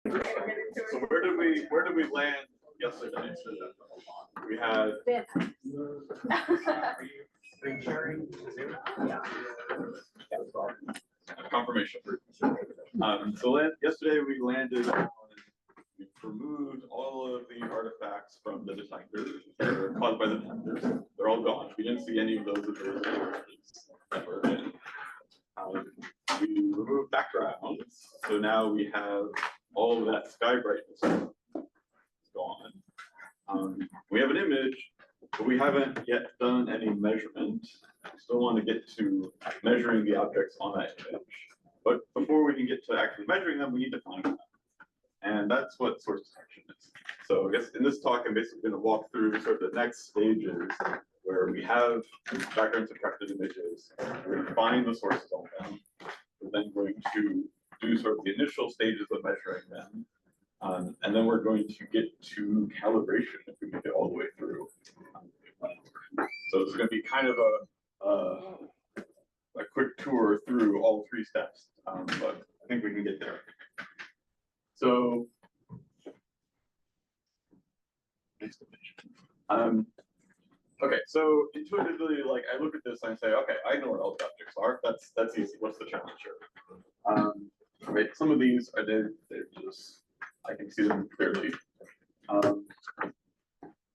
So where did we land yesterday? We had confirmation. So yesterday we landed on, we removed all of the artifacts from the detectors that were caused by the detectors. They're all gone. We didn't see any of those ever in. We removed backgrounds, so now we have all of that sky brightness gone. We have an image, but we haven't yet done any measurement. We still want to get to measuring the objects on that image. But before we can get to actually measuring them, we need to find them. And that's what source detection is. So I guess in this talk, I'm basically going to walk through sort of the next stages where we have background subtracted images. We're going to find the sources on them. We're then going to do sort of the initial stages of measuring them. And then we're going to get to calibration if we make it all the way through. So it's going to be kind of a quick tour through all three steps, but I think we can get there. So, okay, so intuitively, like I look at this and I say, okay, I know what all the objects are. That's easy. What's the challenge here? Right, some of these are they're just I can see them clearly.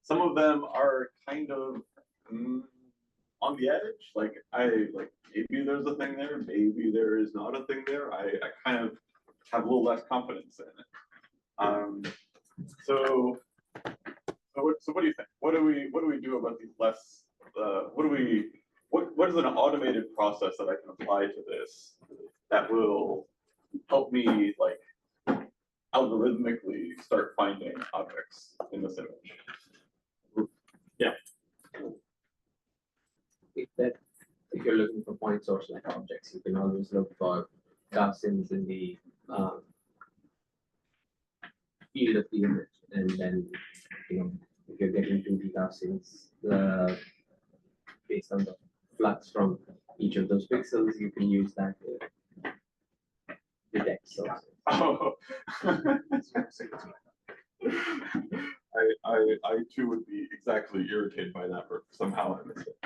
Some of them are kind of on the edge. Like maybe there's a thing there, maybe there is not a thing there. I kind of have a little less confidence in it. So what do you think? What do we do about these less? What is an automated process that I can apply to this that will help me like algorithmically start finding objects in this image? Yeah. If you're looking for point source like objects, you can always look for Gaussians in the field of the image, and then if you're getting 2D Gaussians based on the flux from each of those pixels, you can use that to detect sources. Oh. I too would be exactly irritated by that, but somehow I missed it.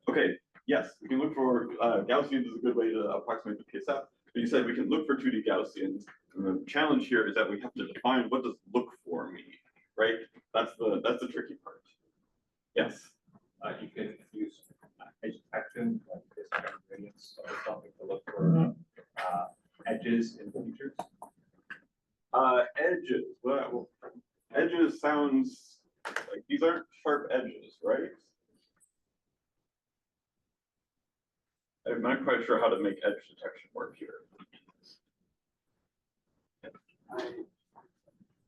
Okay, yes, we can look for Gaussians is a good way to approximate the PSF. But you said we can look for 2D Gaussians. And the challenge here is that we have to define what does look for mean, right? That's the tricky part. Yes. You can use edge detection, like this kind of gradients, or something to look for edges in features. Edges. Well, edges sounds like these aren't sharp edges, right? I'm not quite sure how to make edge detection work here.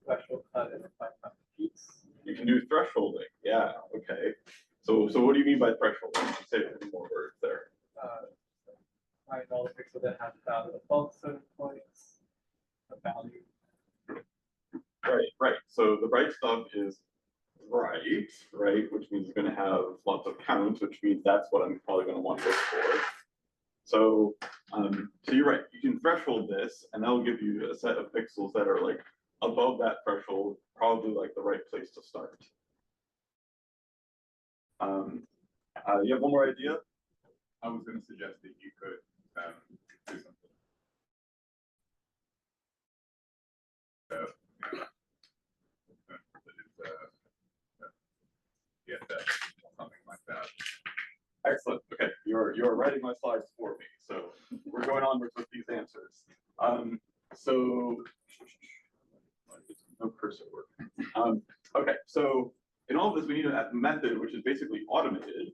Threshold cut and you can do thresholding. Yeah. Okay. So what do you mean by thresholding? Say more words there. Find all the pixels that have about above certain points, the value. Right. So the bright stuff is bright, right? Which means it's going to have lots of counts, which means that's what I'm probably going to want to look for. So, so you're right. You can threshold this, and that'll give you a set of pixels that are like above that threshold, probably like the right place to start. You have one more idea? I was going to suggest that you could do something. Something like that. Excellent. Okay, you're writing my slides for me, so we're going onwards with these answers. So no cursor work. Okay, so in all of this, we need a method which is basically automated.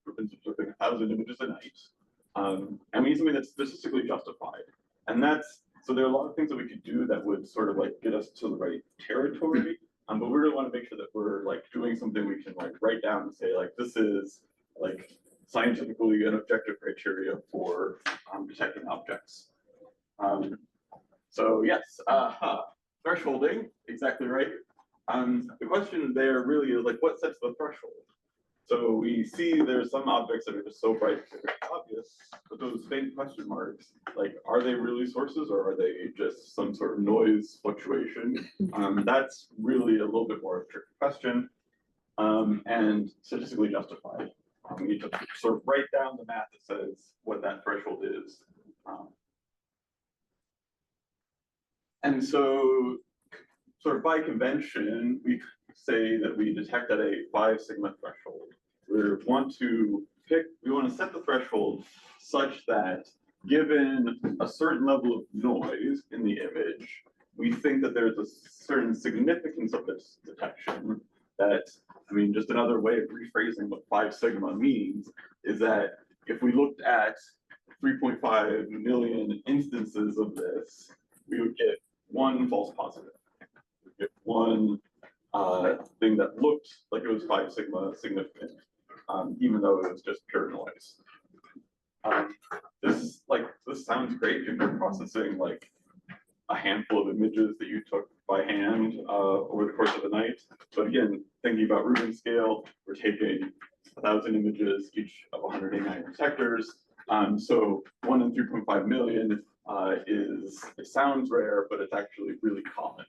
Rubin's observing 1,000 images a night, and we need something that's statistically justified. And so there are a lot of things that we could do that would sort of like get us to the right territory. But we really want to make sure that we're like doing something we can like write down and say like this is like scientifically an objective criteria for detecting objects. So yes, thresholding, exactly right. The question there really is like what sets the threshold? So we see there's some objects that are just so bright that they're obvious, but those faint question marks, like, are they really sources or are they just some sort of noise fluctuation? That's really a little bit more of a tricky question, and statistically justified. We need to sort of write down the math that says what that threshold is. And so, sort of by convention, we say that we detect at a 5 sigma threshold. We want to set the threshold such that given a certain level of noise in the image, we think that there's a certain significance of this detection that, I mean, just another way of rephrasing what 5 sigma means is that if we looked at 3.5 million instances of this, we would get one false positive. We'd get one thing that looked like it was 5 sigma significant, even though it was just pure noise. This sounds great if you're processing like a handful of images that you took by hand over the course of the night. But again, thinking about Rubin scale, we're taking 1,000 images, each of 189 detectors. So 1 in 3.5 million it sounds rare, but it's actually really common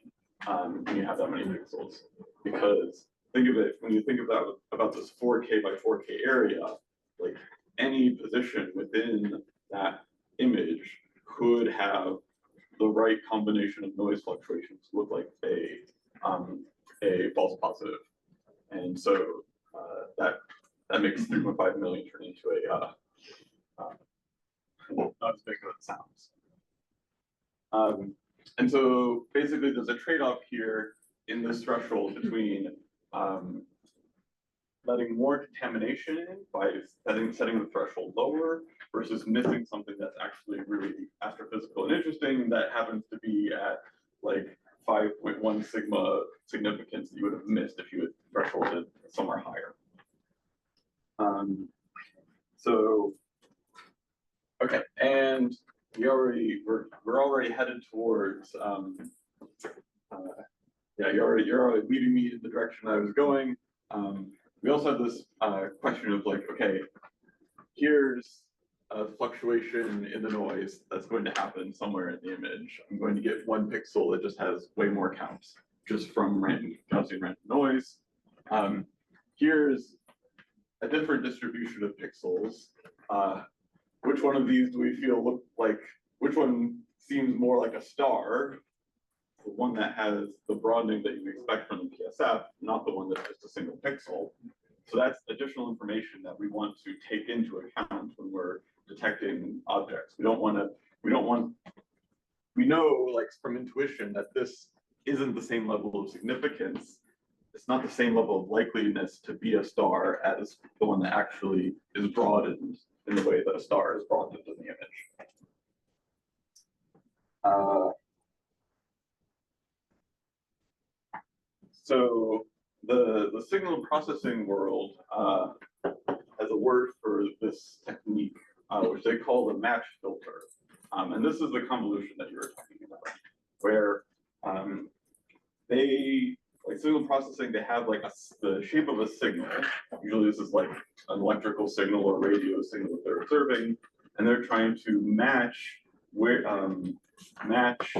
when you have that many pixels. Because think of it, when you think about this 4K by 4K area, like any position within that image could have the right combination of noise fluctuations to look like a false positive. And so that makes 3.5 million turn into not as big as it sounds. And so basically there's a trade-off here in this threshold between letting more contamination in by setting the threshold lower versus missing something that's actually really astrophysical and interesting that happens to be at like 5.1 sigma significance that you would have missed if you had thresholded somewhere higher. So okay, and we're already headed towards yeah, you're already leading me in the direction I was going. We also have this question of like, okay, here's a fluctuation in the noise that's going to happen somewhere in the image. I'm going to get one pixel that just has way more counts just from Gaussian random noise. Here's a different distribution of pixels. Which one of these do we feel look like, which one seems more like a star? The one that has the broadening that you expect from the PSF, not the one that's just a single pixel. So that's additional information that we want to take into account when we're detecting objects. We know like from intuition that this isn't the same level of significance. It's not the same level of likeliness to be a star as the one that actually is broadened in the way that a star is broadened in the image. So the signal processing world has a word for this technique, which they call the match filter. And this is the convolution that you were talking about, where they, like signal processing, they have like the shape of a signal. Usually this is like an electrical signal or radio signal that they're observing, and they're trying to match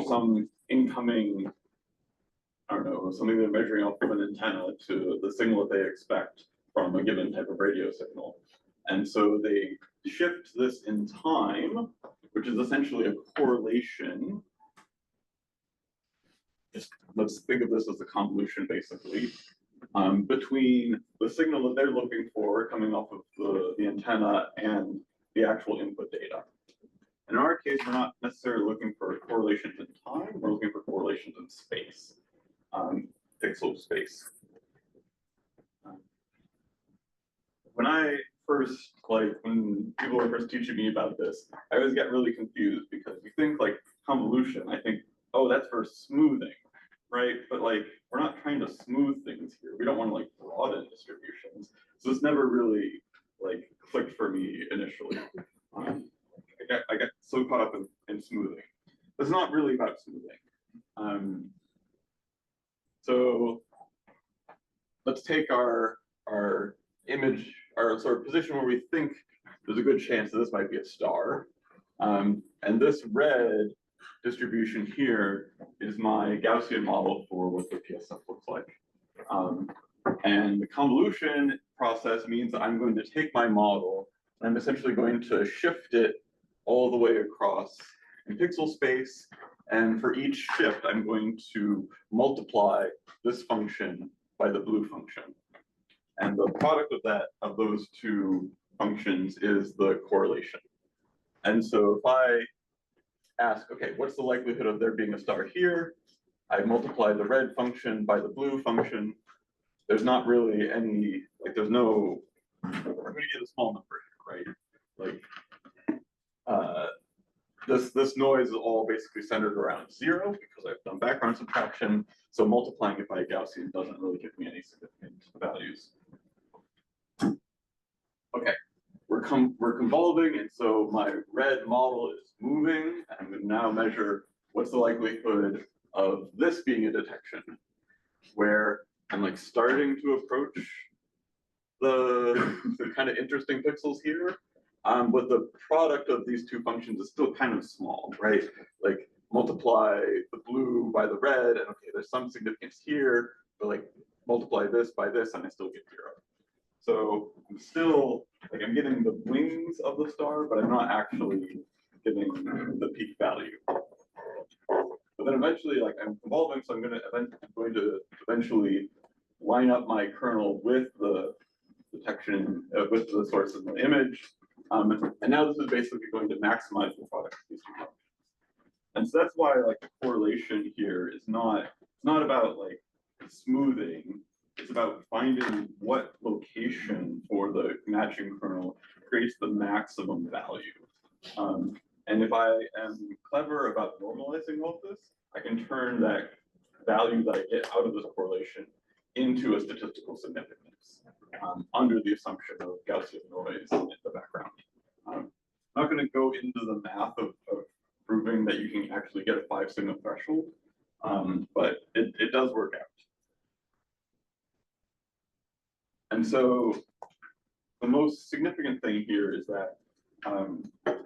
some incoming, I don't know, something they're measuring off of an antenna to the signal that they expect from a given type of radio signal. And so they shift this in time, which is essentially a correlation. Just let's think of this as a convolution, basically, between the signal that they're looking for coming off of the antenna and the actual input data. In our case, we're not necessarily looking for correlations in time, we're looking for correlations in space, pixel space. When people were first teaching me about this, I always get really confused because we think like convolution, I think, oh, that's for smoothing, right? But like, we're not trying to smooth things here. We don't want to like broaden distributions. So it's never really like clicked for me initially. I got so caught up in smoothing. It's not really about smoothing. So let's take our image or sort of position where we think there's a good chance that this might be a star. And this red distribution here is my Gaussian model for what the PSF looks like. And the convolution process means that I'm going to take my model and I'm essentially going to shift it all the way across in pixel space. And for each shift, I'm going to multiply this function by the blue function. And the product of that, of those two functions, is the correlation. And so if I ask, okay, what's the likelihood of there being a star here? I multiply the red function by the blue function. There's not really any, like, there's no, we're going to get a small number here, right? Like, this noise is all basically centered around 0 because I've done background subtraction. So multiplying it by a Gaussian doesn't really give me any significant values. Okay, we're convolving, and so my red model is moving. I'm going to now measure what's the likelihood of this being a detection, where I'm like starting to approach the kind of interesting pixels here. But the product of these two functions is still kind of small, right? Like multiply the blue by the red, and okay, there's some significance here, but like multiply this by this, and I still get 0. So I'm still, like, I'm getting the wings of the star, but I'm not actually getting the peak value. But then eventually, like, I'm convolving, so I'm going to eventually line up my kernel with the detection, with the source of the image. And now this is basically going to maximize the product of these two functions. And so that's why, like, the correlation here is not, it's not about like smoothing. It's about finding what location for the matching kernel creates the maximum value. And if I am clever about normalizing all of this, I can turn that value that I get out of this correlation into a statistical significance under the assumption of Gaussian noise in the background. I'm not going to go into the math of proving that you can actually get a 5 sigma threshold, but it does work out. And so the most significant thing here is that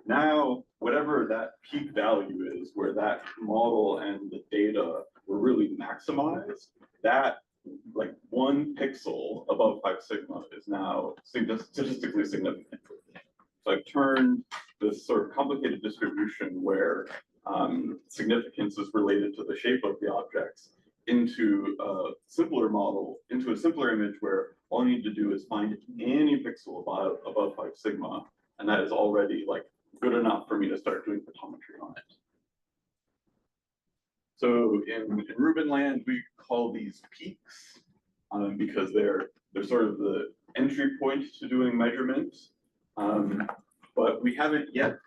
now whatever that peak value is, where that model and the data were really maximized, that like 1 pixel above 5 sigma is now statistically significant. So I've turned this sort of complicated distribution where significance is related to the shape of the objects into a simpler model, into a simpler image where all I need to do is find any pixel above 5 sigma, and that is already like good enough for me to start doing photometry on it. So in Rubin land, we call these peaks because they're sort of the entry point to doing measurements. But we haven't yet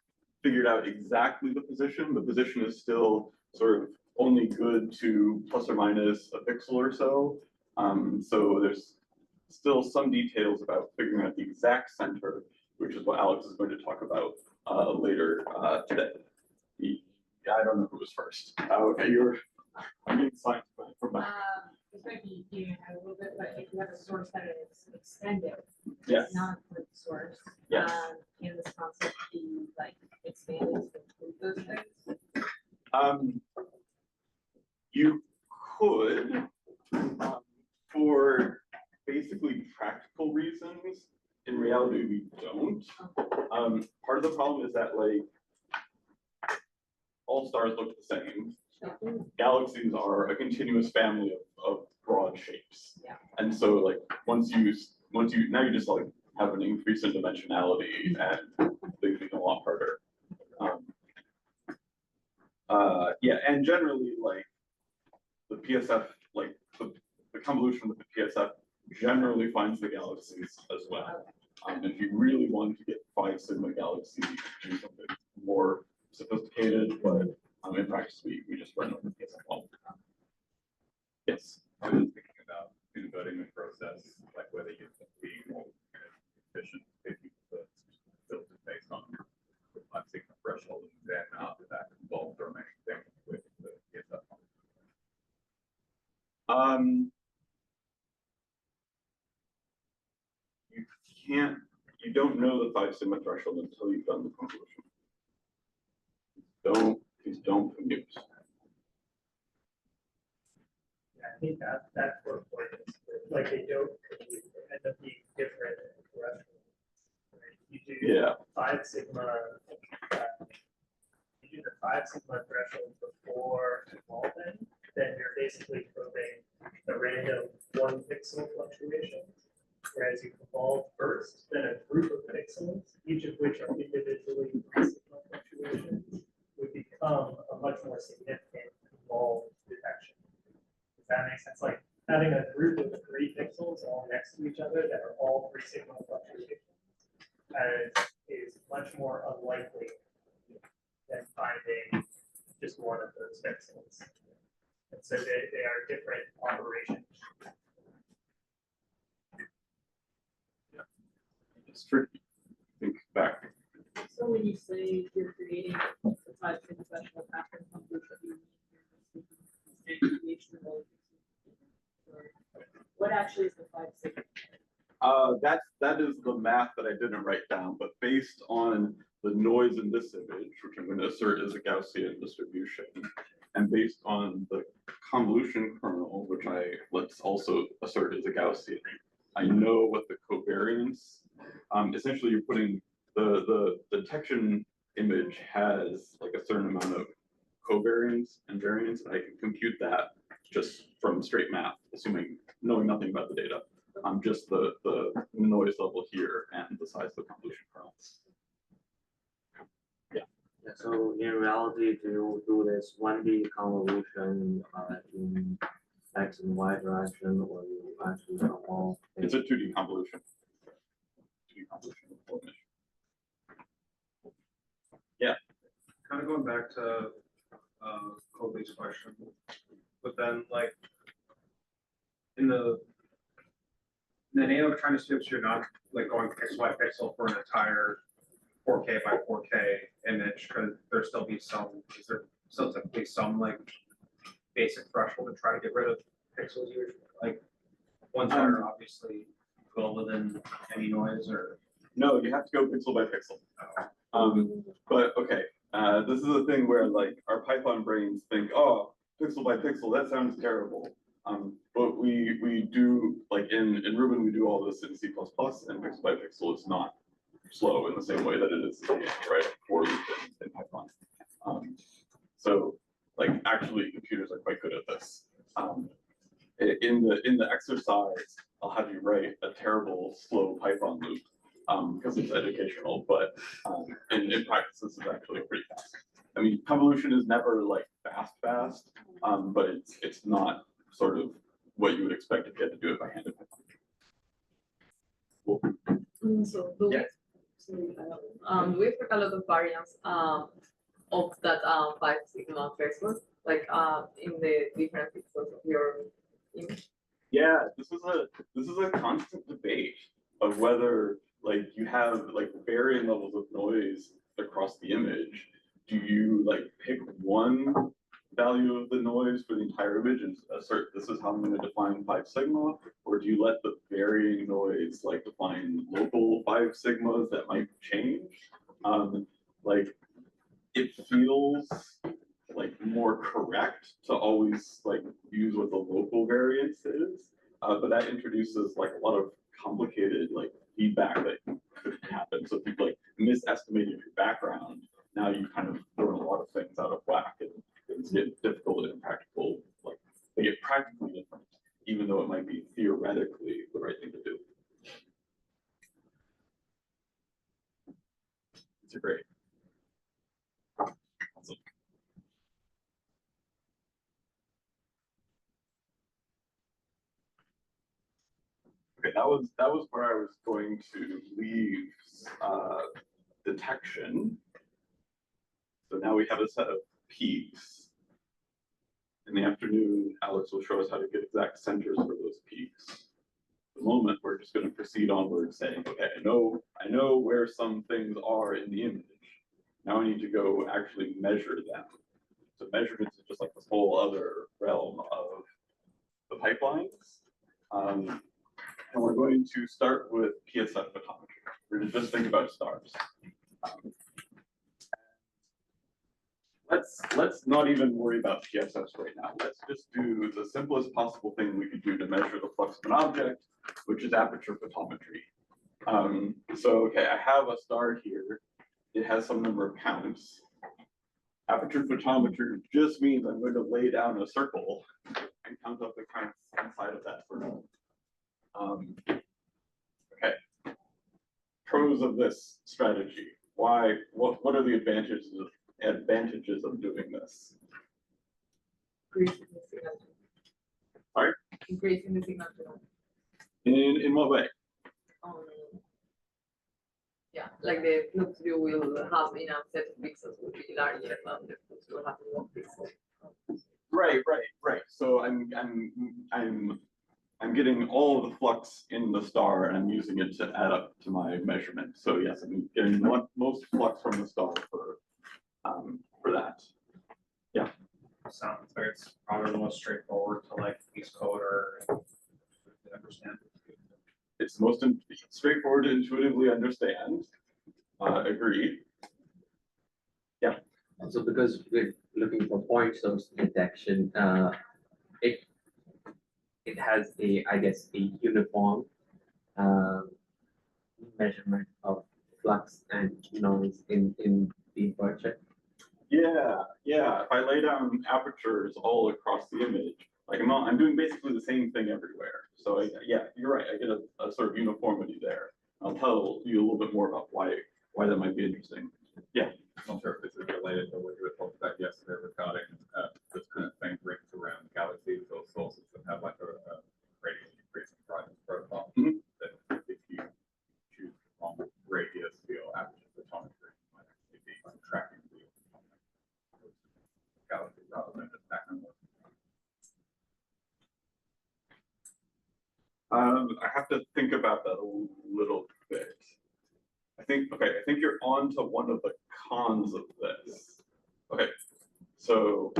figured out exactly the position. The position is still sort of only good to plus or minus a pixel or so. So there's still some details about figuring out the exact center, which is what Alex is going to talk about later today. I don't know who was first. Okay, I'm getting science from back. This might be getting ahead a little bit, but if you have a source that is extended, Yes. not a point source, Yes. can this concept be like expanded to include those things? You could, for basically practical reasons. In reality, we don't. Part of the problem is that like all stars look the same. Galaxies are a continuous family of broad shapes. Yeah. And so like once you now you just like have an increase in dimensionality and things become a lot harder. Yeah, and generally like the PSF, like the convolution with the PSF generally finds the galaxies as well. If you really want to get 5 sigma galaxies, do something more sophisticated, but in practice we just run with the PSF model. Yes. I was thinking about inverting the process, like whether you can be more efficient if you put filters based on the 5 sigma threshold, and then after that involve the remaining thing with the PSF model. You you don't know the 5 sigma threshold until you've done the convolution. Please don't commute. Yeah, I think that's where point is, like they don't end up being different thresholds. Right? You do 5 sigma, you do the 5 sigma threshold before evolving, then you're basically probing the random 1 pixel fluctuations. Whereas you evolve first, then a group of pixels, each of which are individually 3 sigma fluctuations, would become a much more significant evolved detection. Does that make sense? Like having a group of 3 pixels all next to each other that are all 3 sigma fluctuations is much more unlikely than finding just one of those pixels. And so they are different operations. It's tricky. Think back. So when you say you're creating the 5 sigma threshold after convolution, you mean you're standard deviation of what actually is the 5 sigma? That is the math that I didn't write down, but based on the noise in this image, which I'm going to assert is a Gaussian distribution, and based on the convolution kernel, which let's also assert is a Gaussian, I know what the covariance. Essentially, you're putting the detection image has like a certain amount of covariance and variance, and I can compute that just from straight math, knowing nothing about the data. Just the noise level here and the size of the convolution kernel. Yeah, so in reality, do you do this 1D convolution in X and Y direction, or you actually evolve? It's a 2D convolution. 2D convolution. Yeah. Kind of going back to Kobe's question, but then like in the name of trying to switch, you're not like going pixel by pixel for an entire 4K by 4K image, because there still be some, is there still typically some like basic threshold to try to get rid of pixels usually, like ones that are obviously well within any noise, or No, you have to go pixel by pixel. But okay, this is a thing where like our Python brains think, oh, pixel by pixel, that sounds terrible. But we do, like in Rubin, we do all this in C++, and pixel by pixel is not slow in the same way that it is right for loop in Python. So like actually computers are quite good at this. In the exercise, I'll have you write a terrible slow Python loop because it's educational, but in practice this is actually pretty fast. I mean, convolution is never like fast, but it's not sort of what you would expect if you had to do it by hand in Python. Cool. So do we expect a lot of variance of that 5 sigma threshold, like in the different pixels of your image? Yeah, this is a constant debate of whether like you have like varying levels of noise across the image. Do you like pick one value of the noise for the entire image and assert this is how I'm going to define 5 sigma, or do you let the varying noise like define local 5 sigmas that might change? Like it feels like more correct to always like use what the local variance is, but that introduces like a lot of complicated like feedback that could happen. So if you've like misestimated your background, now you've kind of thrown a lot of things out of whack, and it's getting difficult and impractical. Like they get practically different, even though it might be theoretically the right thing to do. It's a great. Awesome. Okay, that was where I was going to leave detection. So now we have a set of peaks. In the afternoon, Alex will show us how to get exact centers for those peaks. At the moment, we're just going to proceed onward saying, okay, I know where some things are in the image. Now I need to go actually measure them. So measurements is just like this whole other realm of the pipelines. And we're going to start with PSF photometry. to just think about stars. Let's not even worry about PSS right now. Let's just do the simplest possible thing we could do to measure the flux of an object, which is aperture photometry. So, okay, I have a star here. It has some number of counts. Aperture photometry just means I'm going to lay down a circle and count up the counts inside of that circle. Okay. Pros of this strategy. Why? What are the advantages of doing this? Increasing the signal. Sorry? Increasing the signal. In what way? Yeah, like the flux view will have enough set of pixels will be larger than the flux will have more pixels. Right. So I'm getting all of the flux in the star and I'm using it to add up to my measurement. So yes, I'm getting most flux from the star for that. Yeah. Sounds like it's probably the most straightforward to like use code or understand. It's most straightforward to intuitively understand. Agreed. Yeah. Also, because we're looking for point source detection, it has I guess, a uniform measurement of flux and noise in the aperture. Yeah. If I lay down apertures all across the image, like I'm doing basically the same thing everywhere. So yeah, you're right. I get a sort of uniformity there. I'll tell you a little bit more about why that might be interesting. Yeah. I'm not sure if this is related to what you were talking about yesterday regarding this kind of thing rings around galaxies or sources that have like a radius decreasing brightness profile. That if you choose the wrong radius for your aperture photometry, you might actually be tracking the galaxy rather than just background work. I have to think about that a little bit. I think you're on to one of the cons of this. Okay, so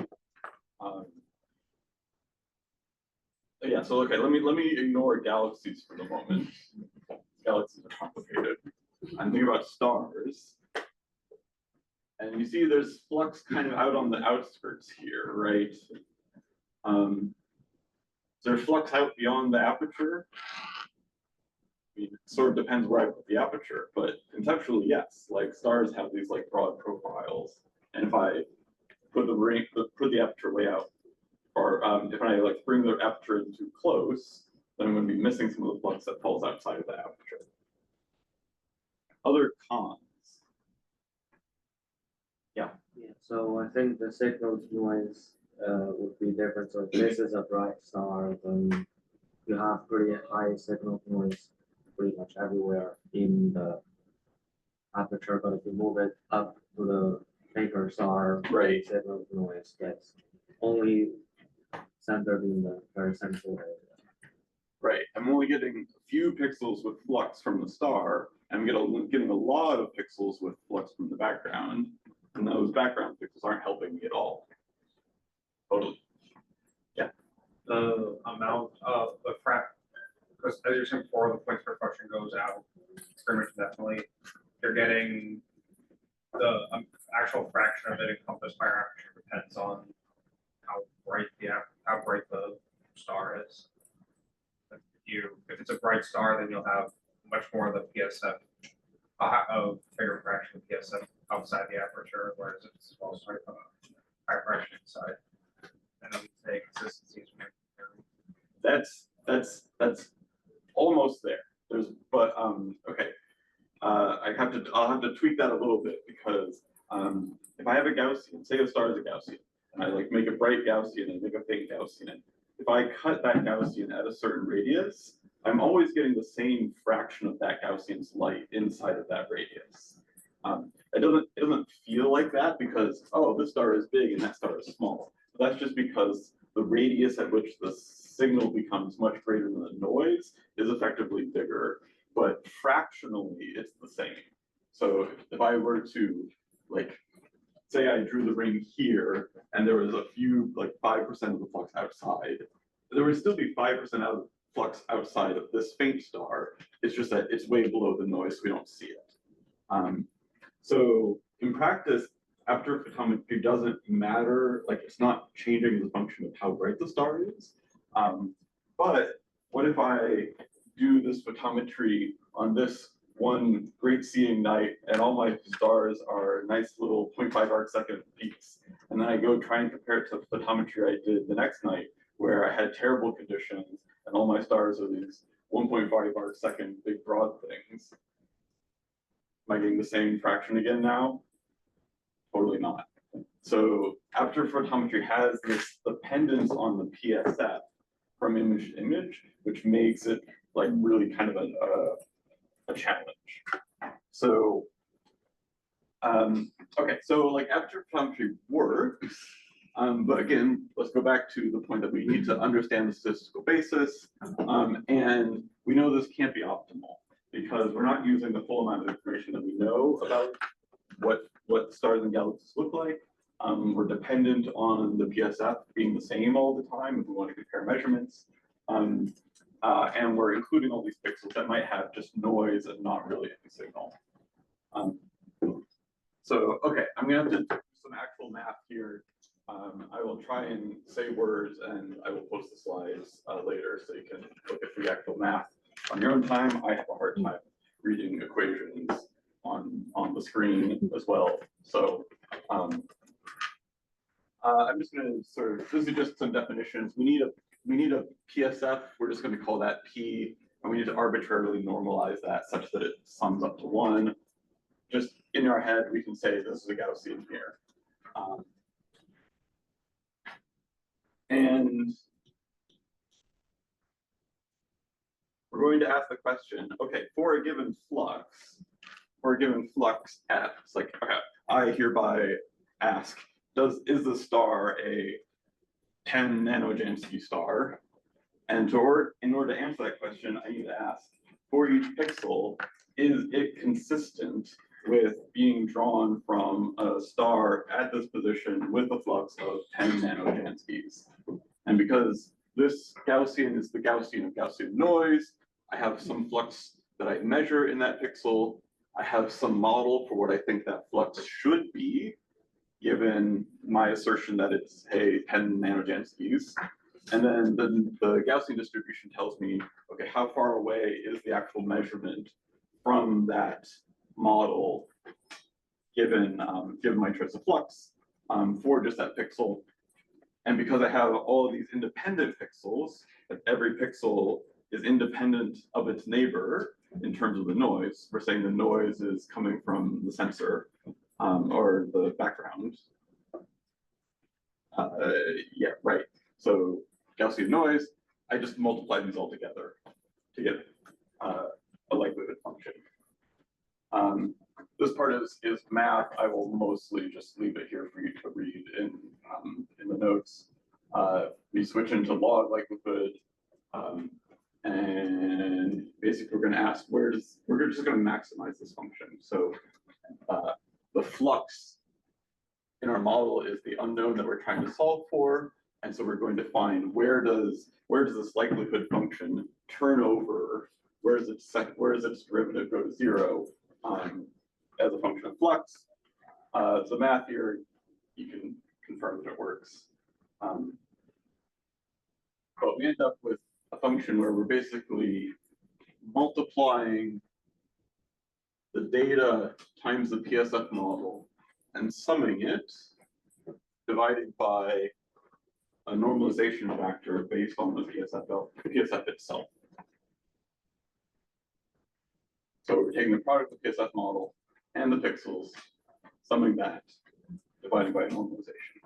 yeah, so okay, let me ignore galaxies for the moment. Galaxies are complicated. I'm thinking about stars. And you see there's flux kind of out on the outskirts here, right? Is there flux out beyond the aperture? I mean, it sort of depends where I put the aperture, but conceptually, yes. Like stars have these like broad profiles, and if I put the aperture way out, or if I like bring the aperture in too close, then I'm going to be missing some of the flux that falls outside of the aperture. Other cons. Yeah. So I think the signal to noise would be different. So if this is a bright star, then you have pretty high signal to noise pretty much everywhere in the aperture. But if you move it up to the fainter star, Right. signal to noise gets only centered in the very central area. Right. I'm only getting a few pixels with flux from the star. I'm getting a lot of pixels with flux from the background. And those background pixels aren't helping me at all. Totally. Yeah. The amount of the because as you're saying before, the point source function goes out pretty much definitely. You're getting the actual fraction of it encompassed by our aperture depends on how bright the star is. If it's a bright star, then you'll have much more of the PSF of bigger fraction of PSF outside the aperture, whereas if it's a small star, higher fraction inside. And I would say consistency is That's almost there. Okay. I'll have to tweak that a little bit because if I have a Gaussian, say the star is a Gaussian, and I like make a bright Gaussian and make a faint Gaussian, if I cut that Gaussian at a certain radius, I'm always getting the same fraction of that Gaussian's light inside of that radius. It doesn't feel like that because, oh, this star is big and that star is small. That's just because the radius at which the signal becomes much greater than the noise is effectively bigger, but fractionally it's the same. So if I were to, like, say I drew the ring here and there was a few, like 5% of the flux outside, there would still be 5% out of flux outside of this faint star. It's just that it's way below the noise, so we don't see it. So in practice, aperture photometry doesn't matter, like it's not changing as a function of how bright the star is. But what if I do this photometry on this one great seeing night and all my stars are nice little 0.5 arc second peaks, and then I go try and compare it to the photometry I did the next night where I had terrible conditions and all my stars are these 1.5 arc second big broad things. Am I getting the same fraction again now? Totally not. So aperture photometry has this dependence on the PSF from image to image, which makes it like really kind of a challenge. So, okay, so like aperture photometry works, but again, let's go back to the point that we need to understand the statistical basis, and we know this can't be optimal because we're not using the full amount of information that we know about what stars and galaxies look like. We're dependent on the PSF being the same all the time if we want to compare measurements. And we're including all these pixels that might have just noise and not really any signal. So, okay, I'm gonna have to do some actual math here. I will try and say words and I will post the slides later so you can look at the actual math on your own time. I have a hard time reading equations on the screen as well. So I'm just going to sort of, this is just some definitions. We need a PSF. We're just going to call that P, and we need to arbitrarily normalize that such that it sums up to 1. Just in our head, we can say this is a Gaussian here. And we're going to ask the question, okay, for a given flux X, like, okay, I hereby ask, is the star a 10 nanojansky star? And in order to answer that question, I need to ask, for each pixel, is it consistent with being drawn from a star at this position with a flux of 10 nanojanskys? And because this Gaussian is the Gaussian of Gaussian noise, I have some flux that I measure in that pixel. I have some model for what I think that flux should be, given my assertion that it's, hey, 10 nanojanskys. And then the Gaussian distribution tells me, okay, how far away is the actual measurement from that model, given my choice of flux for just that pixel. And because I have all of these independent pixels, that every pixel is independent of its neighbor in terms of the noise, we're saying the noise is coming from the sensor or the background. Yeah, right. So Gaussian noise, I just multiply these all together to get a likelihood function. This part is math. I will mostly just leave it here for you to read in the notes. We switch into log likelihood, and basically we're going to ask we're just going to maximize this function. So the flux in our model is the unknown that we're trying to solve for, and so we're going to find where does this likelihood function turn over? Where does its derivative go to 0 as a function of flux? The math here, you can confirm that it works. But we end up with a function where we're basically multiplying the data times the PSF model and summing it, divided by a normalization factor based on the PSF itself. So we're taking the product of the PSF model and the pixels, summing that, dividing by normalization.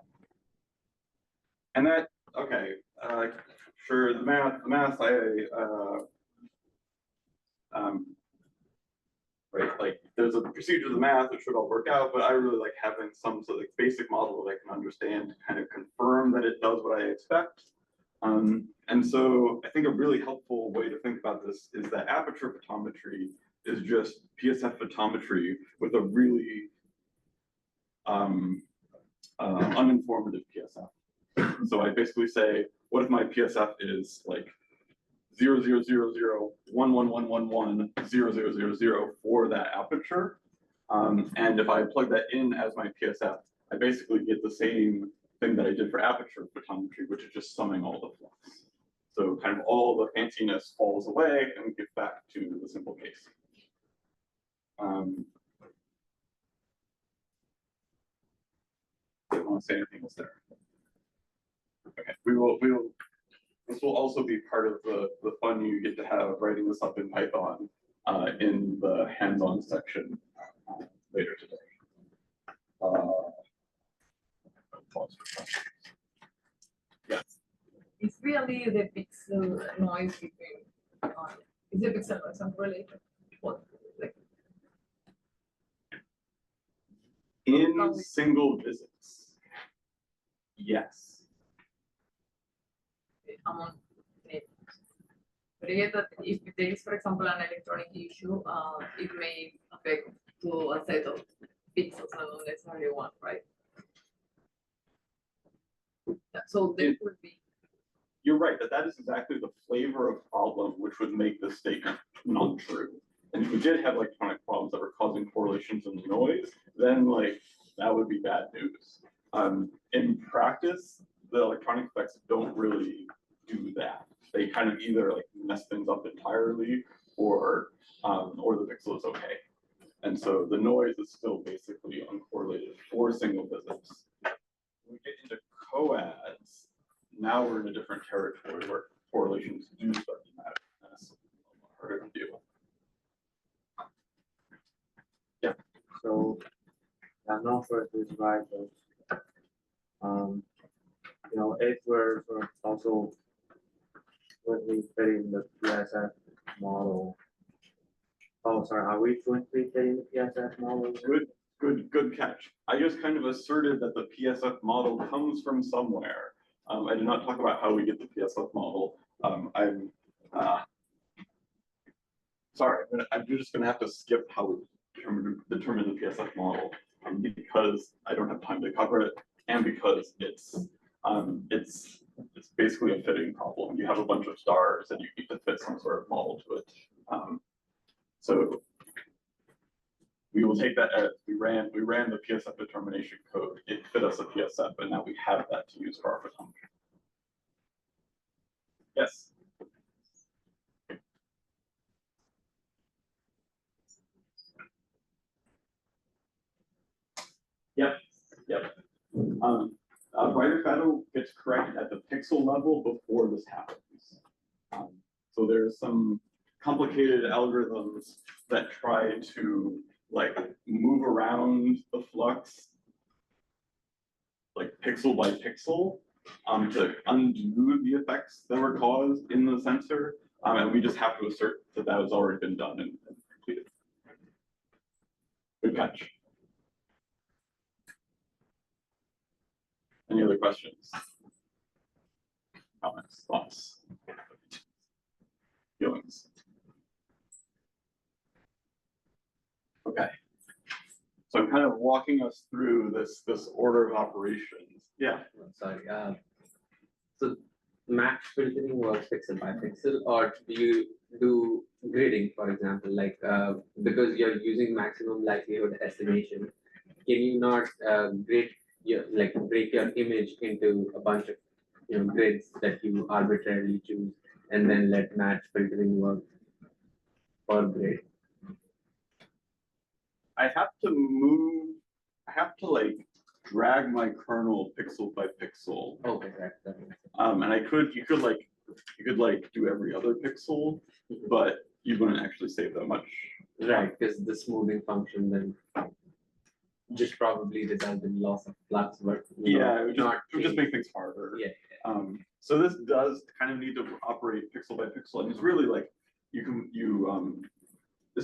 And that, okay, sure, the math, right, like there's a procedure of the math that should all work out, but I really like having some sort of basic model that I can understand to kind of confirm that it does what I expect. And so I think a really helpful way to think about this is that aperture photometry is just PSF photometry with a really uninformative PSF. So I basically say, what if my PSF is like 0.00011110000 for that aperture. And if I plug that in as my PSF, I basically get the same thing that I did for aperture photometry, which is just summing all the flux. So kind of all the fanciness falls away and we get back to the simple case. I don't want to say anything else there. Okay, this will also be part of the fun you get to have writing this up in Python in the hands-on section later today. Yes. It's really the pixel noise between, is the pixel noise unrelated? What, like, In single visits, yes. among neighbors? But I get that if there is, for example, an electronic issue, it may affect to a set of pixels and not necessarily one, right? Yeah, so there could be. You're right, that is exactly the flavor of problem which would make this statement not true. And if we did have electronic problems that were causing correlations in the noise, then like that would be bad news. In practice, the electronic effects don't really do that. They kind of either like mess things up entirely or the pixel is okay. And so the noise is still basically uncorrelated for single visits. When we get into coads, now we're in a different territory where correlations do start to matter. And it's harder to deal with. Yeah. So I'm not sure if this is right, but you know, if we're sort of also when we fit in the PSF model. Oh, sorry, are we going to be fitting the PSF model? Good catch. I just kind of asserted that the PSF model comes from somewhere. I did not talk about how we get the PSF model. I'm sorry, I'm just going to have to skip how we determine the PSF model because I don't have time to cover it, and because it's basically a fitting problem. You have a bunch of stars, and you need to fit some sort of model to it. So we will take that as we ran the PSF determination code. It fit us a PSF, and now we have that to use for our photometry. Yes. Yep. Brighter shadow gets corrected at the pixel level before this happens. So there's some complicated algorithms that try to like move around the flux like pixel by pixel to undo the effects that were caused in the sensor. And we just have to assert that that has already been done and completed. Good catch. Any other questions? Comments, thoughts, feelings? Okay. So I'm kind of walking us through this order of operations. Yeah. Sorry. So match filtering works pixel by pixel, or do you do grading, for example, like because you're using maximum likelihood estimation, can you not break your image into a bunch of grids that you arbitrarily choose and then let match filtering work for grid? I have to like drag my kernel pixel by pixel. Okay, that makes sense. And you could like do every other pixel, but you wouldn't actually save that much. Right, because the smoothing function then just probably result in loss of flux, but Yeah, it would just make change. things harder. Yeah. So this does kind of need to operate pixel by pixel, and it's really like this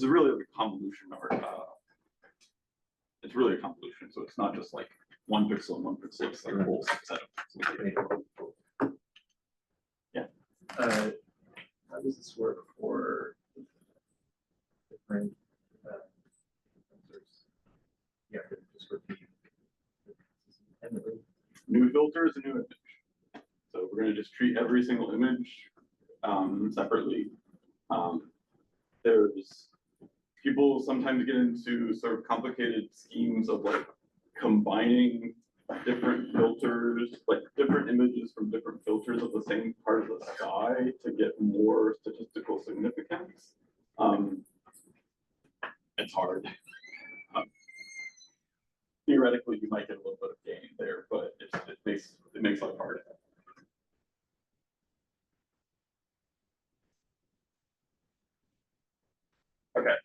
is really like a convolution, or it's really a convolution. So it's not just like one pixel and one pixel. It's like a whole set of pixels. Yeah. How does this work for different sensors? Yeah, just repeat. New filter is a new image. So we're going to just treat every single image separately. There's people sometimes get into sort of complicated schemes of like combining different filters, like different images from different filters of the same part of the sky to get more statistical significance. It's hard. Theoretically, you might get a little bit of gain there, but it makes life hard. Okay.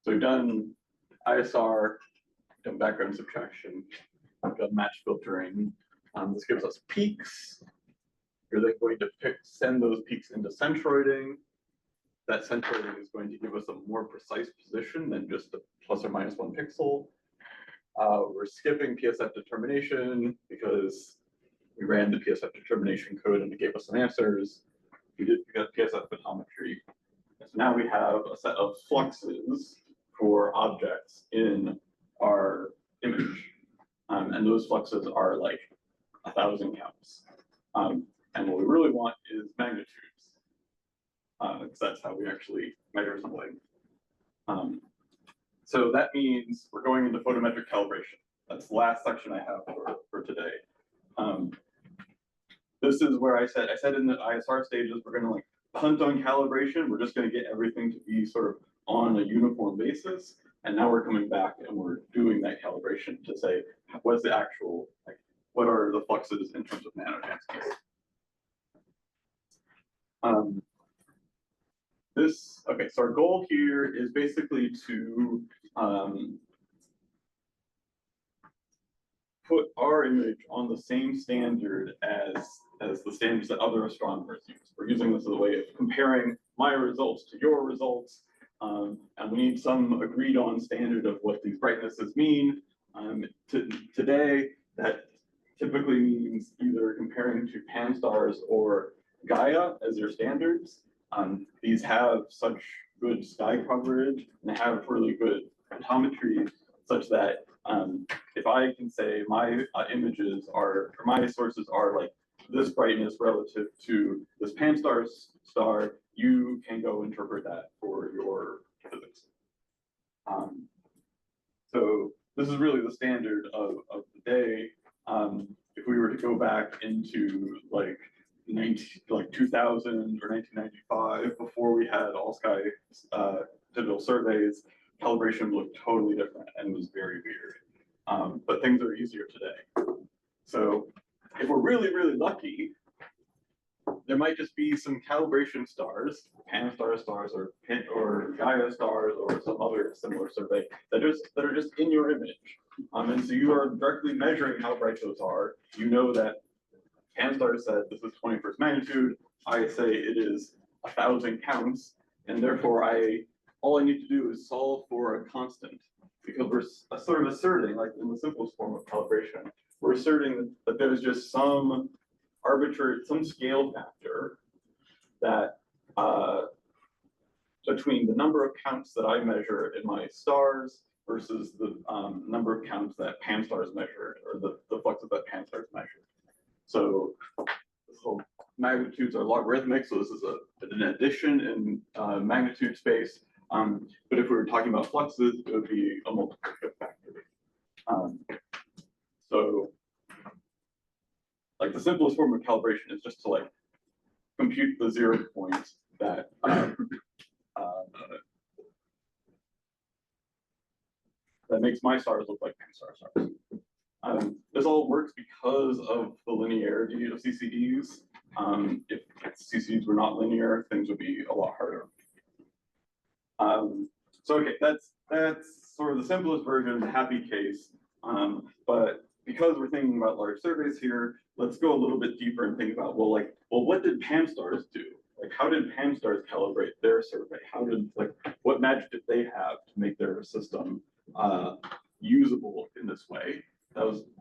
So we've done ISR, done background subtraction, we've done match filtering. This gives us peaks. You're then going to send those peaks into centroiding. That centroiding is going to give us a more precise position than just a plus or minus 1 pixel. We're skipping PSF determination because we ran the PSF determination code and it gave us some answers. We did PSF photometry. So now we have a set of fluxes for objects in our image. And those fluxes are like 1,000 counts. And what we really want is magnitudes. Because that's how we actually measure something. So that means we're going into photometric calibration. That's the last section I have for today. This is where I said in the ISR stages, we're going to like punt on calibration. We're just going to get everything to be sort of on a uniform basis. And now we're coming back and we're doing that calibration to say, what's the actual, like, what are the fluxes in terms of nanojanskis? Okay, so our goal here is basically to put our image on the same standard as the standards that other astronomers use. We're using this as a way of comparing my results to your results, and we need some agreed on standard of what these brightnesses mean. Today, that typically means either comparing to pan-stars or Gaia as your standards. These have such good sky coverage and have really good photometry such that if I can say my images are, or my sources are like this brightness relative to this pan-star star, you can go interpret that for your physics. So this is really the standard of the day. If we were to go back into like 2000 or 1995, before we had all sky digital surveys, calibration looked totally different and was very weird. But things are easier today. So if we're really, really lucky, there might just be some calibration stars, pan-star stars or Gaia stars or some other similar survey that are just in your image. And so you are directly measuring how bright those are. You know that pan-star said this is 21st magnitude. I say it is 1,000 counts, and therefore all I need to do is solve for a constant, because we're sort of asserting, like in the simplest form of calibration, we're asserting that there's just some arbitrary, some scale factor that between the number of counts that I measure in my stars versus the number of counts that pan-stars measured, or the fluxes that pan-stars measured. So this whole magnitudes are logarithmic, so this is an addition in magnitude space. But if we were talking about fluxes, it would be a multiplicative factor. So like the simplest form of calibration is just to like compute the 0 points that that makes my stars look like pan-star stars. This all works because of the linearity of CCDs. If CCDs were not linear, things would be a lot harder. So okay, that's sort of the simplest version, the happy case. But because we're thinking about large surveys here, let's go a little bit deeper and think about, well, what did pan-stars do? Like, how did pan-stars calibrate their survey? What magic did they have to make their system usable in this way?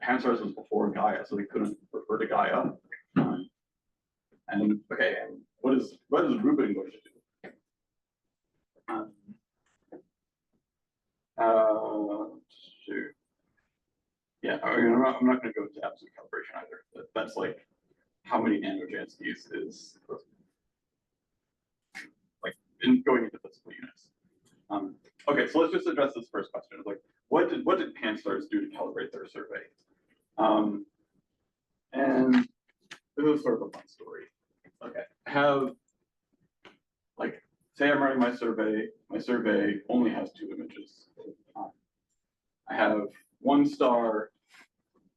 Pan-stars was before Gaia, so they couldn't refer to Gaia. And okay, and what is Rubin going to do? Shoot. Yeah, I'm not going to go into absolute calibration either. That's like how many nanojanskis is like in going into physical units. Okay, so let's just address this first question. Like, what did pan-stars do to calibrate their survey? And this is sort of a fun story. Okay, I have, like, say I'm running my survey only has 2 images. I have one star,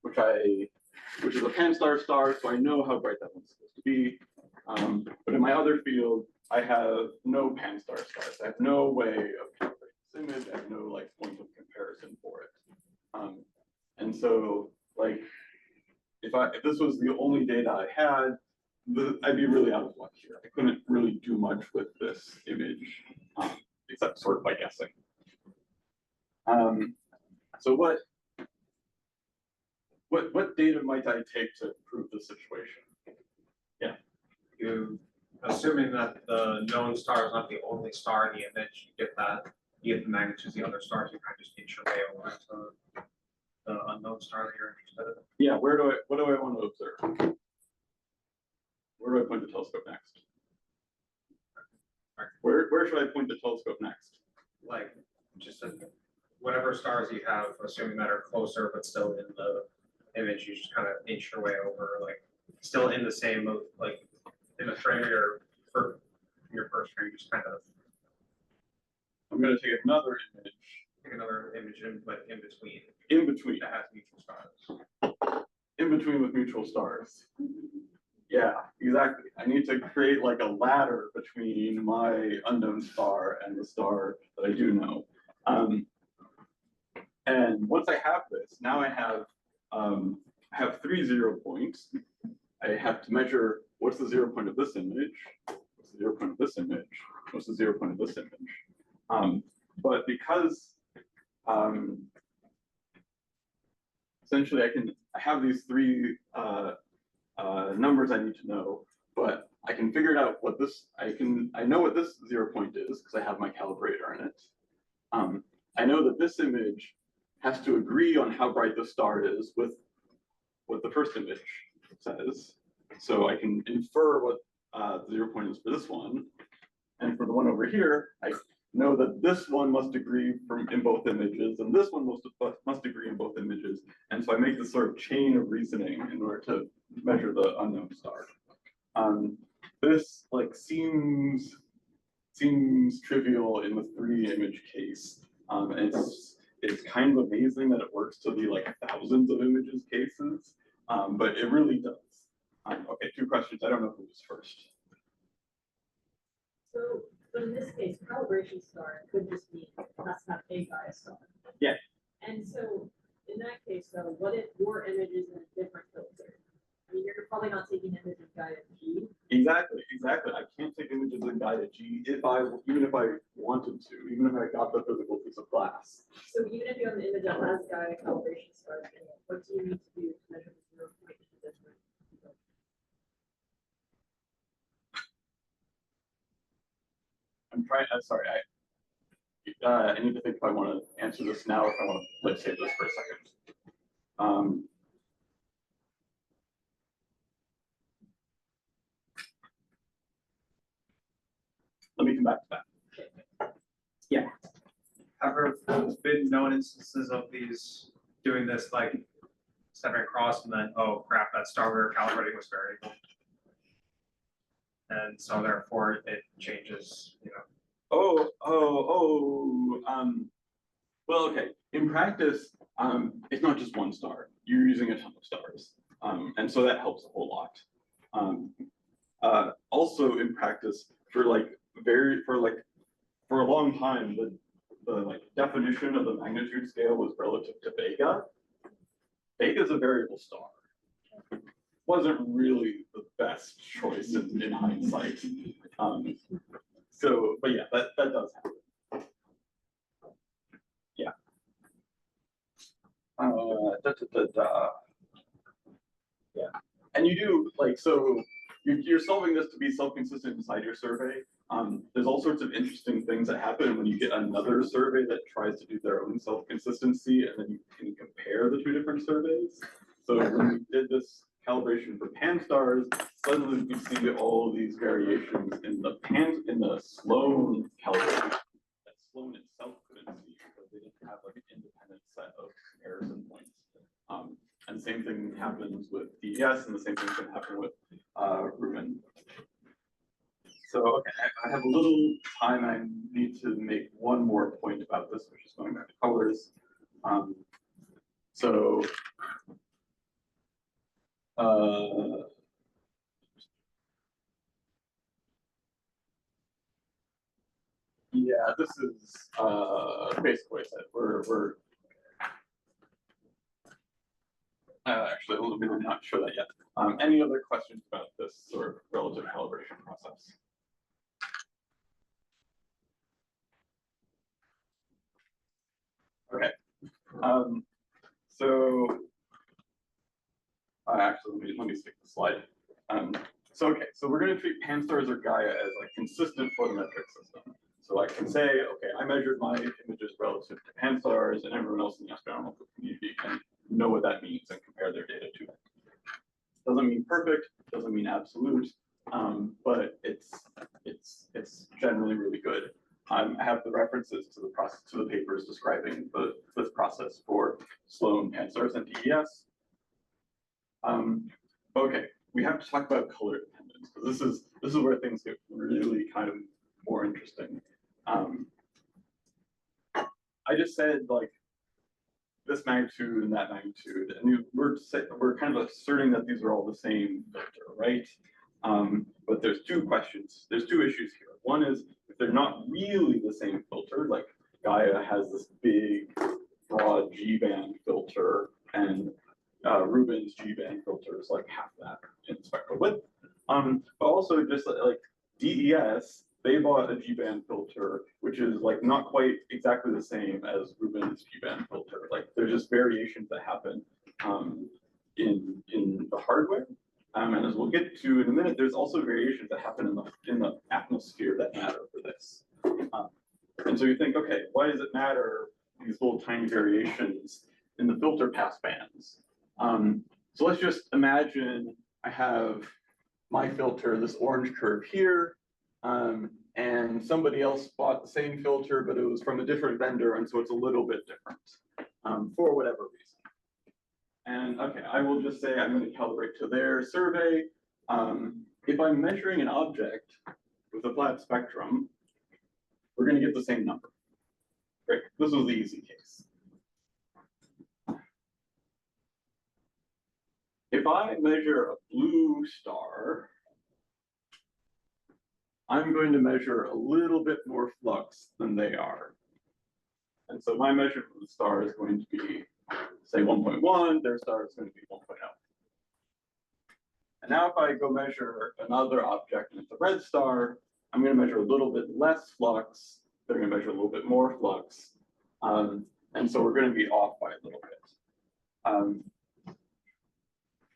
which is a pan-star star, so I know how bright that one's supposed to be. But in my other field, I have no pan-star stars. I have no way of calibrating this image. I have no like point of comparison for it. And so, like, if this was the only data I had, I'd be really out of luck here. I couldn't really do much with this image, except sort of by guessing. So what data might I take to prove the situation? Yeah. You, assuming that the known star is not the only star in the image, you get the magnitudes of the other stars, you kind of just inch your way over to the unknown star that you're interested in. Yeah, what do I want to observe? Where do I point the telescope next? Where should I point the telescope next? Like, just whatever stars you have, assuming that are closer but still in the image, you just kind of inch your way over, like, still in the same, like, in the frame for your first frame, just kind of. I'm going to take another image. Take another image in between. In between. That has mutual stars. In between with mutual stars. Yeah, exactly. I need to create like a ladder between my unknown star and the star that I do know. And once I have this, now I have 3 0 points. I have to measure what's the 0 point of this image, what's the 0 point of this image, what's the 0 point of this image. But because essentially I have these 3 numbers I need to know, but I can figure it out what this, I know what this 0 point is because I have my calibrator in it. I know that this image has to agree on how bright the star is with what the first image says. So I can infer what the 0 point is for this one. And for the one over here, I know that this one must agree in both images, and this one must agree in both images. And so I make this sort of chain of reasoning in order to measure the unknown star. This like seems trivial in the 3 image case. And it's kind of amazing that it works to be like thousands of images cases, but it really does. Okay, 2 questions. I don't know who's first. So in this case, calibration star could just mean that's not a bias star. Yeah. And so in that case, though, what if your image is in a different filter? I mean, you're probably not taking image of guided G. Exactly. I can't take images of guided G even if I wanted to, even if I got the physical piece of glass. So even if you have an image that has guided calibration stars in it, what do you need to do to measure the 0 point in the different? I'm trying. Sorry, I need to think if I want to answer this now, or if I want to let's save this for a second. Let me come back to that. Yeah. Have there been known instances of these doing this, like centering across and then, oh crap, that star we were calibrating was variable. And so therefore it changes, you know. Well, okay. In practice, it's not just one star. You're using a ton of stars, and so that helps a whole lot. Also, in practice, for a long time, the like definition of the magnitude scale was relative to Vega. Vega is a variable star. Wasn't really the best choice in hindsight. So, but yeah, that does happen. Yeah. Yeah, and you do like so. You're solving this to be self-consistent inside your survey. There's all sorts of interesting things that happen when you get another survey that tries to do their own self-consistency, and then you can compare the 2 different surveys. So when we did this calibration for pan-stars, suddenly we see all of these variations in the Sloan calibration that Sloan itself couldn't see because they didn't have like an independent set of comparison points. And same thing happens with DES, and the same thing can happen with Rubin. So okay, I have a little time. I need to make one more point about this, which is going back to colors. Yeah, this is basically what I said. We're actually let me not show that yet. Any other questions about this sort of relative calibration process? Okay. So actually, let me stick the slide. So okay, so we're going to treat pan-stars or Gaia as a consistent photometric system. So I can say, okay, I measured my images relative to pan-stars, and everyone else in the astronomical community can know what that means and compare their data to it. Doesn't mean perfect, doesn't mean absolute, but it's generally really good. I have the references to the process, to the papers describing this process for Sloan, pan-stars, and DES. Okay, we have to talk about color dependence, because this is where things get really kind of more interesting. I just said like this magnitude and that magnitude, and we're kind of asserting that these are all the same filter, right? But there's two questions. There's two issues here. One is if they're not really the same filter, like Gaia has this big, broad G-band filter, and Rubin's G-band filter is like half that in spectral width. But also just like DES, they bought a G-band filter, which is like not quite exactly the same as Rubin's G-band filter. Like there's just variations that happen in the hardware. And as we'll get to in a minute, there's also variations that happen in the atmosphere that matter for this. And so you think, okay, why does it matter, these little tiny variations in the filter pass bands? So let's just imagine I have my filter, this orange curve here, and somebody else bought the same filter, but it was from a different vendor, and so it's a little bit different for whatever reason. And okay, I will just say I'm going to calibrate to their survey. If I'm measuring an object with a flat spectrum, we're going to get the same number. Great, this was the easy case. If I measure a blue star, I'm going to measure a little bit more flux than they are. And so my measurement of the star is going to be, say, 1.1, their star is going to be 1.0. And now if I go measure another object and it's a red star, I'm going to measure a little bit less flux, they're going to measure a little bit more flux. And so we're going to be off by a little bit.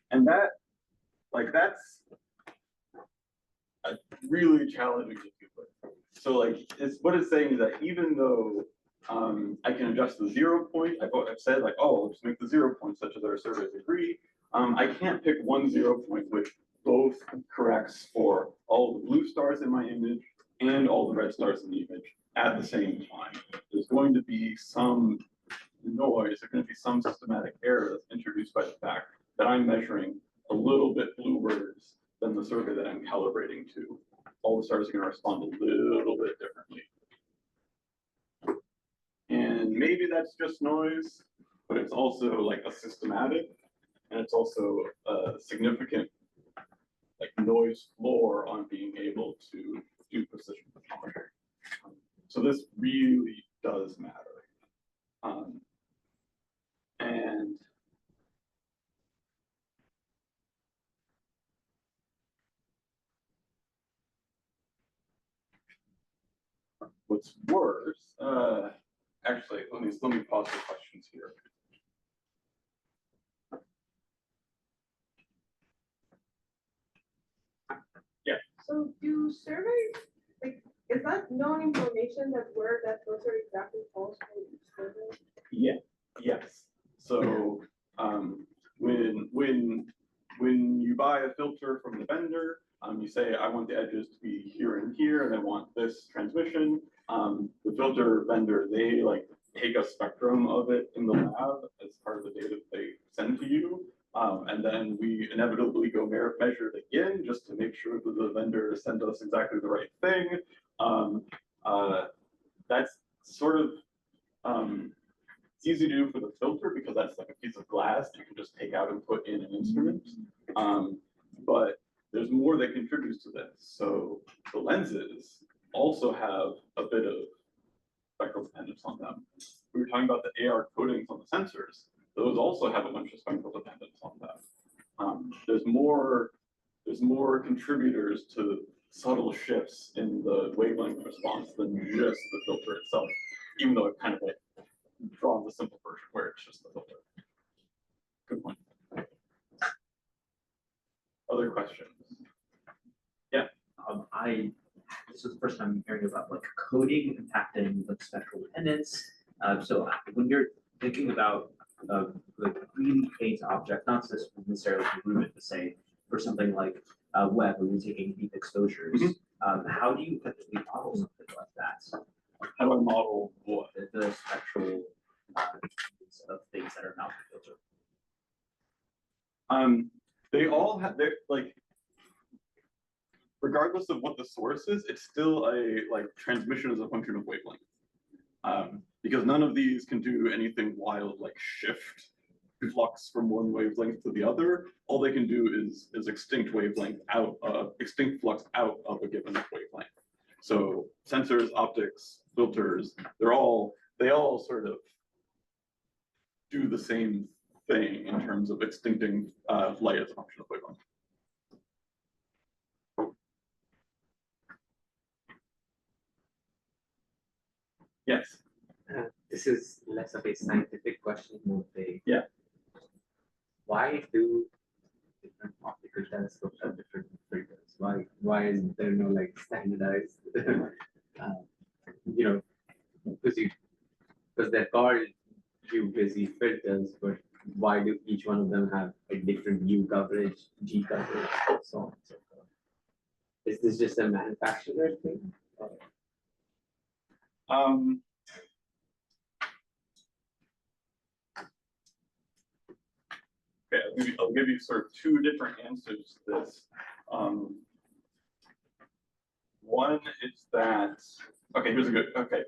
And that, like, that's a really challenging to do. So like, what it's saying is that even though I can adjust the 0 point, I've said like, oh, let's make the 0 point such as our surveys agree. I can't pick one 0 point which both corrects for all the blue stars in my image and all the red stars in the image at the same time. There's going to be some noise, there's going to be some systematic error that's introduced by the fact that I'm measuring a little bit bluer than the survey that I'm calibrating to. All the stars are going to respond a little bit differently. And maybe that's just noise, but it's also like a systematic, and it's also a significant like noise floor on being able to do precision photometry. So this really does matter. And what's worse, actually, let me pause the questions here. Yeah. So do surveys, like, is that known information that where that filter exactly falls for each survey? Yeah. Yes. So when when you buy a filter from the vendor, you say, I want the edges to be here and here, and I want this transmission. The filter vendor, they like take a spectrum of it in the lab as part of the data that they send to you. And then we inevitably go measure it again just to make sure that the vendor sent us exactly the right thing. That's sort of, it's easy to do for the filter because that's like a piece of glass you can just take out and put in an instrument. But there's more that contributes to this. So the lenses also have a bit of spectral dependence on them. We were talking about the AR coatings on the sensors. Those also have a bunch of spectral dependence on them. There's more contributors to subtle shifts in the wavelength response than just the filter itself, even though it kind of like draws the simple version where it's just the filter. Good point. Other questions? This is the first time I'm hearing about like coding impacting like spectral dependence. So when you're thinking about like really faint object, not just necessarily from Rubin, but say for something like web, where you're taking deep exposures, how do you effectively model something like that? How do I model what? The spectral of things that are not filtered. They all have their like, regardless of what the source is, it's still a like transmission as a function of wavelength. Because none of these can do anything wild like shift flux from one wavelength to the other. All they can do is extinct wavelength out, extinct flux out of a given wavelength. So sensors, optics, filters, they all sort of do the same thing in terms of extincting light as a function of wavelength. Yes. This is less of a scientific question, more of a yeah. Why do different optical telescopes have different filters? Why is there no like standardized? Because they're called U busy filters, but why do each one of them have a different U coverage, G coverage, and so on and so forth? Is this just a manufacturer thing? Okay, I'll give you sort of two different answers to this. One is that, okay, here's a good, okay.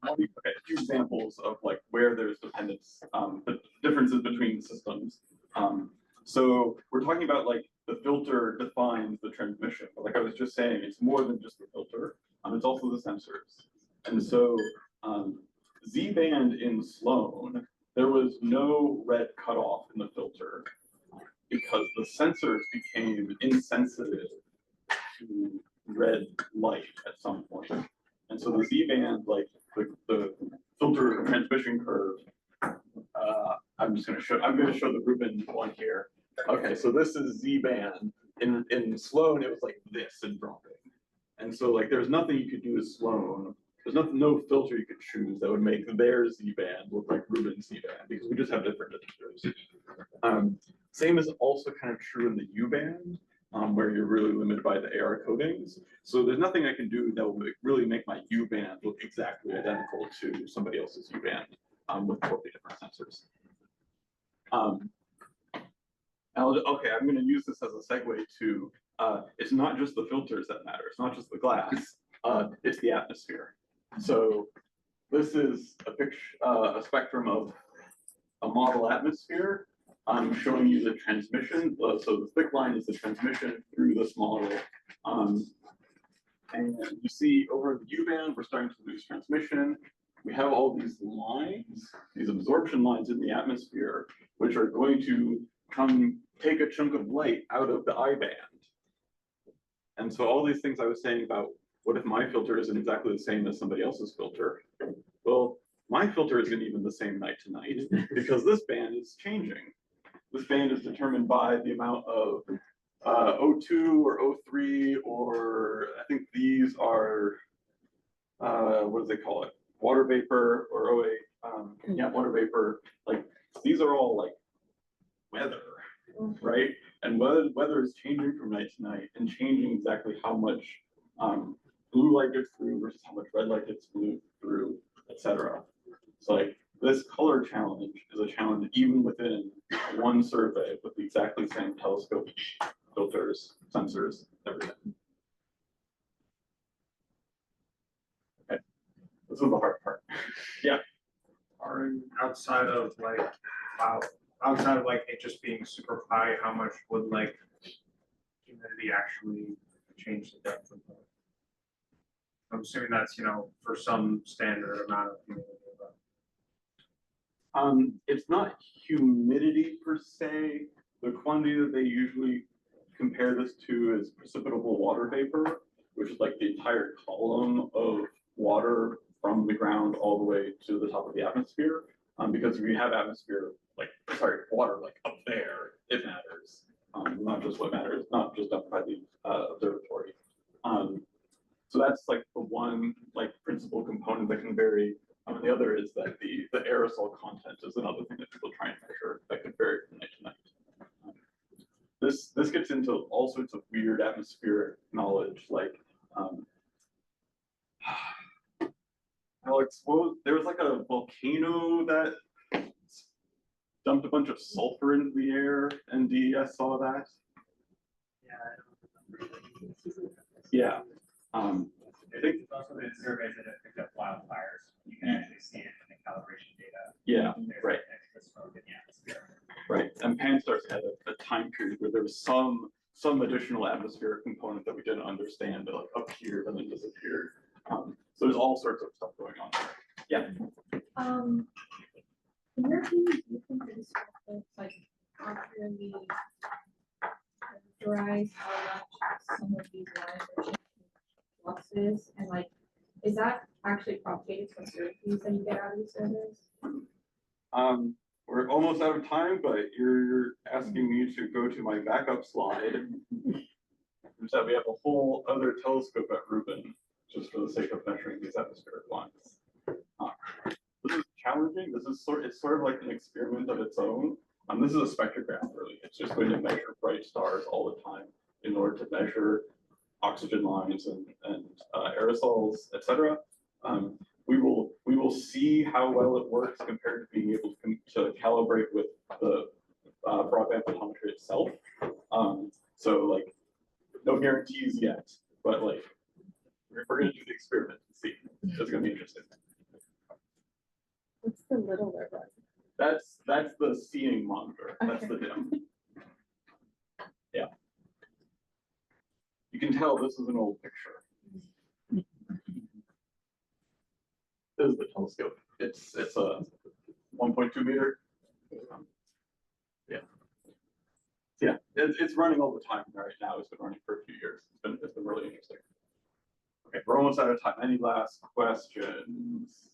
Okay, a few examples of like where there's dependence, the differences between systems. So we're talking about like the filter defines the transmission, but like I was just saying, it's more than just the filter, it's also the sensors. And so Z-band in Sloan, there was no red cutoff in the filter because the sensors became insensitive to red light at some point. And so the Z-band, like the filter transmission curve, I'm going to show the Rubin one here. Okay, so this is Z-band. In Sloan, it was like this and dropping. And so like there's nothing you could do with Sloan. There's no filter you could choose that would make their Z-band look like Rubin's Z-band because we just have different detectors. Same is also kind of true in the U-band, where you're really limited by the AR coatings. So there's nothing I can do that will really make my U-band look exactly identical to somebody else's U-band with totally different sensors. Okay, I'm going to use this as a segue to, it's not just the filters that matter. It's not just the glass. It's the atmosphere. So this is a picture, a spectrum of a model atmosphere. I'm showing you the transmission. So the thick line is the transmission through this model. And you see over the U-band, we're starting to lose transmission. We have all these lines, these absorption lines in the atmosphere, which are going to come take a chunk of light out of the I-band. And so all these things I was saying about what if my filter isn't exactly the same as somebody else's filter? Well, my filter isn't even the same night to night because this band is changing. This band is determined by the amount of O2 or O3, or I think these are, what do they call it? Water vapor or OA. Yeah, water vapor, like, these are all like weather, right? And weather is changing from night to night and changing exactly how much blue light gets through versus how much red light gets through, etc. So like this color challenge is a challenge even within one survey with the exactly same telescope, filters, sensors, everything. Okay, this is the hard part. Yeah. Are outside of like, wow, outside of like it just being super high, how much would like humidity actually change the depth of the? I'm assuming that's, you know, for some standard amount of humidity. It's not humidity per se. The quantity that they usually compare this to is precipitable water vapor, which is like the entire column of water from the ground all the way to the top of the atmosphere. Because if you have atmosphere, water like up there, it matters. Not just what matters, not just up by the observatory. So that's like the one like principal component that can vary. The other is that the aerosol content is another thing that people try and measure that can vary from night to night. This gets into all sorts of weird atmospheric knowledge, like I'll expose. There was like a volcano that dumped a bunch of sulfur into the air, and DES saw that. Yeah, I don't remember. Yeah. I think also the surveys that have picked up wildfires, you can actually see it in the calibration data. Yeah, There's right. extra smoke in the atmosphere. Right, and Pan-STARRS had a time period where there was some additional atmospheric component that we didn't understand that like appeared and then disappeared. So there's all sorts of stuff going on there. Yeah. In your opinion, do you think that this will like accurately characterize how much some of these lines are changing fluxes, and like, is that actually propagated to certainties that you get out of these surveys? We're almost out of time, but you're asking me to go to my backup slide. Which that we have a whole other telescope at Rubin, just for the sake of measuring these atmospheric lines. This is challenging. It's sort of like an experiment of its own. This is a spectrograph, really. It's just going to measure bright stars all the time in order to measure oxygen lines and aerosols, etc. We will see how well it works compared to being able to calibrate with the broadband photometry itself. So like, no guarantees yet, but like, we're going to do the experiment and see. It's going to be interesting. What's the little red one? That's the seeing monitor. That's the dim. Yeah. You can tell this is an old picture. This is the telescope. It's a 1.2 meter. Yeah, it's running all the time right now. It's been running for a few years. It's been really interesting. Okay, we're almost out of time. Any last questions?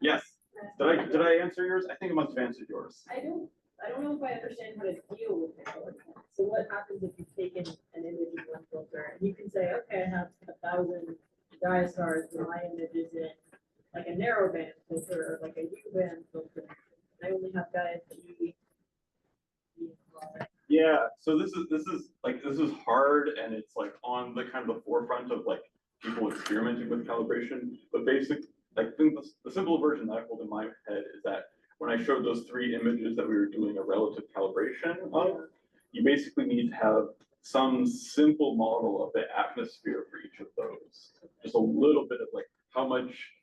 Yes. Did I answer yours? I think I must have answered yours. I don't know if I understand how to deal with the color. So what happens if you've taken an image in one filter and you can say, okay, I have 1,000 diastars, and my image is in like a narrow band filter, or like a U band filter. I only have guys that you. Yeah, so this is hard, and it's like on the kind of the forefront of like people experimenting with calibration. But I think the simple version that I hold in my head is that when I showed those 3 images that we were doing a relative calibration of, you basically need to have some simple model of the atmosphere for each of those. Just a little bit of like how much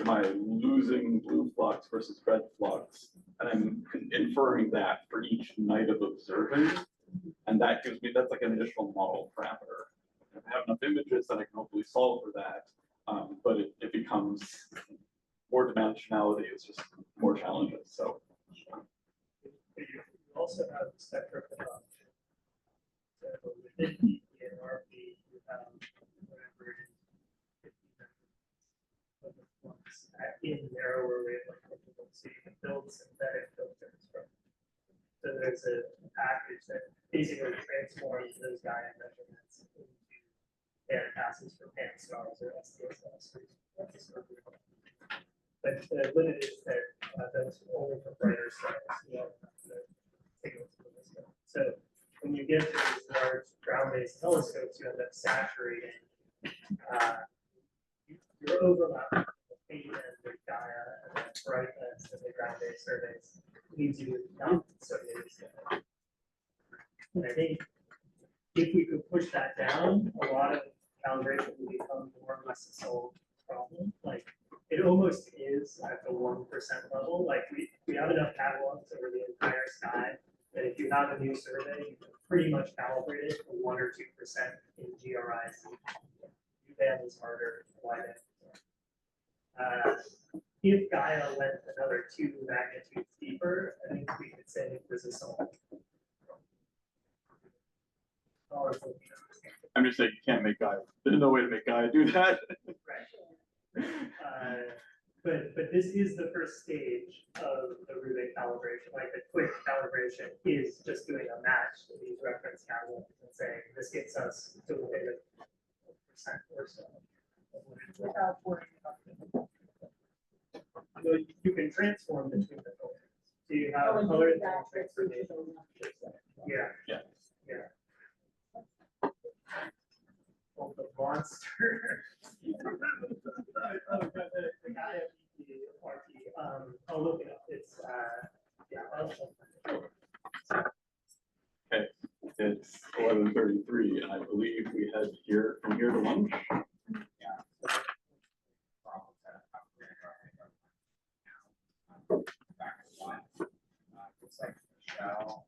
am I losing blue flux versus red flux, and I'm inferring that for each night of observing, and that gives me, that's like an additional model parameter. If I have enough images, then I can hopefully solve for that. But it becomes more dimensionality, it's just more challenges. So You also have the spectrum of options. So within the NRP, you have whatever it is, 50 of the flux in narrower wavelength intervals. So you can build synthetic filters from. So there's a package that basically transforms those Gaia measurements into band passes for pan stars or SDSS. But the limit is that that's only for brighter stars. You know, the signals from the sky. So when you get to these large ground-based telescopes, you end up saturating your overlap of phase and the Gaia and the brightness of the ground-based surveys leaves you not so many. And I think if we could push that down, a lot of calibration will become more or less a solved problem. Like it almost is at the 1% level. Like we have enough catalogs over the entire sky that if you have a new survey, you can pretty much calibrate it for 1 or 2% in GRIs. U-band is harder, wide-band. If Gaia went another 2 magnitudes deeper, I think we could say it was a solved. I'm just saying you can't make Gaia. There's no way to make Gaia do that. Right. But this is the first stage of the Rubin calibration. Like the quick calibration is just doing a match to these reference catalogs and saying this gets us to within a % or so. Without worrying about it. You can transform between the filters. So you have color transformation. Yeah. Yeah. Yeah. Oh, the monster. The guy at the party. I'll look it up. It's yeah. Okay, it's 11:33, and I believe we head here from here to lunch. Looks like Michelle